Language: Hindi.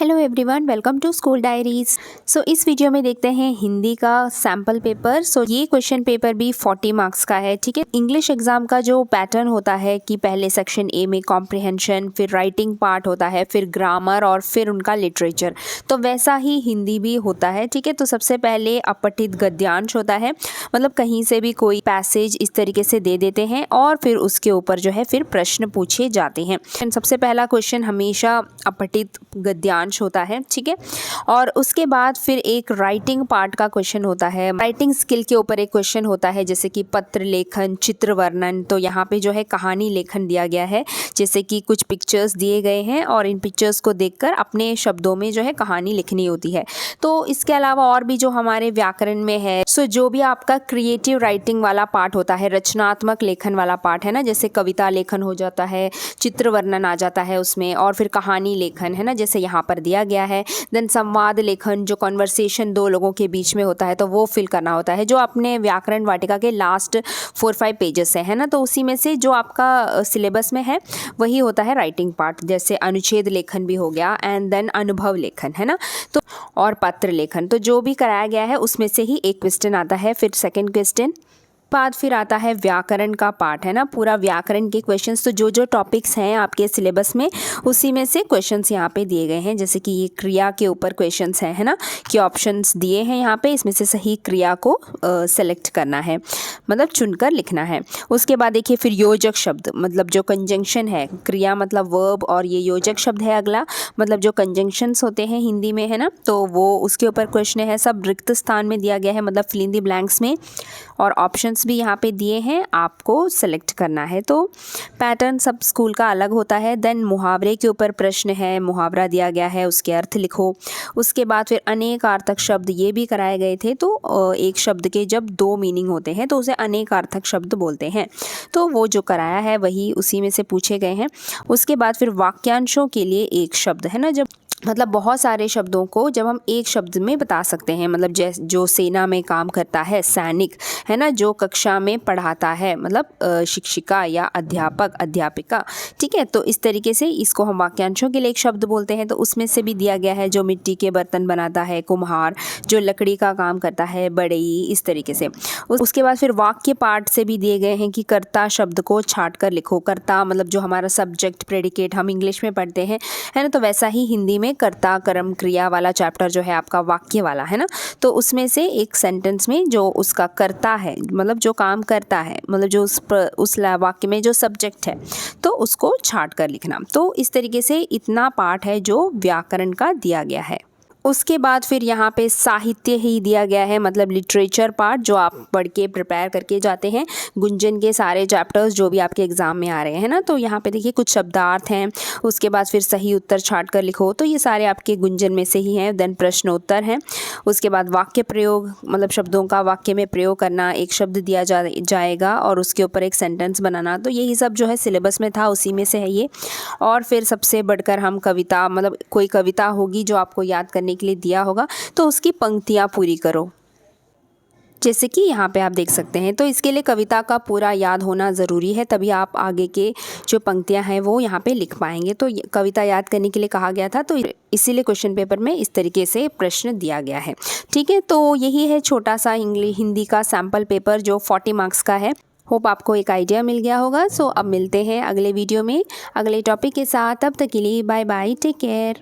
Hello everyone, welcome to school diaries. So इस वीडियो में देखते हैं हिंदी का सैम्पल पेपर। सो ये क्वेश्चन पेपर भी 40 मार्क्स का है। ठीक है, इंग्लिश एग्जाम का जो पैटर्न होता है कि पहले सेक्शन ए में कॉम्प्रिहेंशन, फिर राइटिंग पार्ट होता है, फिर ग्रामर और फिर उनका लिटरेचर, तो वैसा ही हिंदी भी होता है। ठीक है, तो सबसे पहले अपठित गद्यांश होता है, मतलब कहीं से भी कोई पैसेज इस तरीके से दे देते हैं और फिर उसके ऊपर जो है फिर प्रश्न पूछे जाते हैं। सबसे पहला क्वेश्चन हमेशा अपठित गद्यांश होता है। ठीक है, और उसके बाद फिर एक राइटिंग पार्ट का क्वेश्चन होता है। राइटिंग स्किल के ऊपर एक क्वेश्चन होता है, जैसे कि पत्र लेखन, चित्र वर्णन। तो यहाँ पे जो है कहानी लेखन दिया गया है, जैसे कि कुछ पिक्चर्स दिए गए हैं और इन पिक्चर्स को देखकर अपने शब्दों में जो है कहानी लिखनी होती है। तो इसके अलावा और भी जो हमारे व्याकरण में है, सो जो भी आपका क्रिएटिव राइटिंग वाला पार्ट होता है, रचनात्मक लेखन वाला पार्ट है ना, जैसे कविता लेखन हो जाता है, चित्र वर्णन आ जाता है उसमें, और फिर कहानी लेखन है ना, जैसे यहाँ पर दिया गया है। देन संवाद लेखन, जो कॉन्वर्सेशन दो लोगों के बीच में होता है, तो वो फिल करना होता है, जो अपने व्याकरण वाटिका के लास्ट 4-5 पेजेस है ना। तो उसी में से जो आपका सिलेबस में है वही होता है राइटिंग पार्ट, जैसे अनुच्छेद लेखन भी हो गया, एंड देन अनुभव लेखन है ना, तो और पत्र लेखन। तो जो भी कराया गया है उसमें से ही एक क्वेश्चन आता है। फिर सेकंड क्वेश्चन बाद फिर आता है व्याकरण का पार्ट है ना, पूरा व्याकरण के क्वेश्चंस। तो जो जो टॉपिक्स हैं आपके सिलेबस में उसी में से क्वेश्चंस यहाँ पे दिए गए हैं, जैसे कि ये क्रिया के ऊपर क्वेश्चंस हैं है ना, कि ऑप्शंस दिए हैं यहाँ पे, इसमें से सही क्रिया को सेलेक्ट करना है, मतलब चुनकर लिखना है। उसके बाद देखिए फिर योजक शब्द, मतलब जो कंजंक्शन है, क्रिया मतलब वर्ब और ये योजक शब्द है अगला, मतलब जो कंजंक्शंस होते हैं हिंदी में है ना, तो वो उसके ऊपर क्वेश्चन है। सब रिक्त स्थान में दिया गया है, मतलब फिल इन द ब्लैंक्स में, और ऑप्शंस भी यहाँ पे दिए हैं, आपको सेलेक्ट करना है। तो पैटर्न सब स्कूल का अलग होता है। देन मुहावरे के ऊपर प्रश्न है, मुहावरा दिया गया है, उसके अर्थ लिखो। उसके बाद फिर अनेकार्थक शब्द ये भी कराए गए थे। तो एक शब्द के जब 2 मीनिंग होते हैं तो उसे अनेकार्थक शब्द बोलते हैं, तो वो जो कराया है वही उसी में से पूछे गए हैं। उसके बाद फिर वाक्यांशों के लिए एक शब्द है ना, जब मतलब बहुत सारे शब्दों को जब हम एक शब्द में बता सकते हैं, मतलब जैसे जो सेना में काम करता है सैनिक है ना, जो कक्षा में पढ़ाता है मतलब शिक्षिका या अध्यापक अध्यापिका। ठीक है, तो इस तरीके से इसको हम वाक्यांशों के लिए एक शब्द बोलते हैं। तो उसमें से भी दिया गया है, जो मिट्टी के बर्तन बनाता है कुम्हार, जो लकड़ी का काम करता है बढ़ई, इस तरीके से। उसके बाद फिर वाक्य पार्ट से भी दिए गए हैं कि कर्ता शब्द को छाट कर लिखो। कर्ता मतलब जो हमारा सब्जेक्ट प्रेडिकेट हम इंग्लिश में पढ़ते हैं है ना, तो वैसा ही हिंदी में कर्ता कर्म क्रिया वाला चैप्टर जो है आपका वाक्य वाला है ना, तो उसमें से एक सेंटेंस में जो उसका कर्ता है, मतलब जो काम करता है, मतलब जो उस वाक्य में जो सब्जेक्ट है, तो उसको छाट कर लिखना। तो इस तरीके से इतना पार्ट है जो व्याकरण का दिया गया है। उसके बाद फिर यहाँ पे साहित्य ही दिया गया है, मतलब लिटरेचर पार्ट, जो आप पढ़ के प्रिपेयर करके जाते हैं। गुंजन के सारे चैप्टर्स जो भी आपके एग्जाम में आ रहे हैं ना, तो यहाँ पे देखिए कुछ शब्दार्थ हैं। उसके बाद फिर सही उत्तर छाट कर लिखो, तो ये सारे आपके गुंजन में से ही हैं। देन प्रश्न उत्तर हैं। उसके बाद वाक्य प्रयोग, मतलब शब्दों का वाक्य में प्रयोग करना, एक शब्द दिया जाएगा और उसके ऊपर एक सेंटेंस बनाना। तो यही सब जो है सिलेबस में था, उसी में से है ये। और फिर सबसे बढ़कर हम कविता, मतलब कोई कविता होगी जो आपको याद करने के लिए दिया होगा, तो उसकी पंक्तियां पूरी करो, जैसे कि यहाँ पे आप देख सकते हैं। तो इसके लिए कविता का पूरा याद होना ज़रूरी है, तभी आप आगे के जो पंक्तियाँ हैं वो यहाँ पे लिख पाएंगे। तो कविता याद करने के लिए कहा गया था, तो इसीलिए क्वेश्चन पेपर में इस तरीके से प्रश्न दिया गया है। ठीक है, तो यही है छोटा सा हिंदी का सैम्पल पेपर जो 40 मार्क्स का है। होप आपको एक आइडिया मिल गया होगा। सो अब मिलते हैं अगले वीडियो में अगले टॉपिक के साथ। तब तक के लिए बाय बाय, टेक केयर।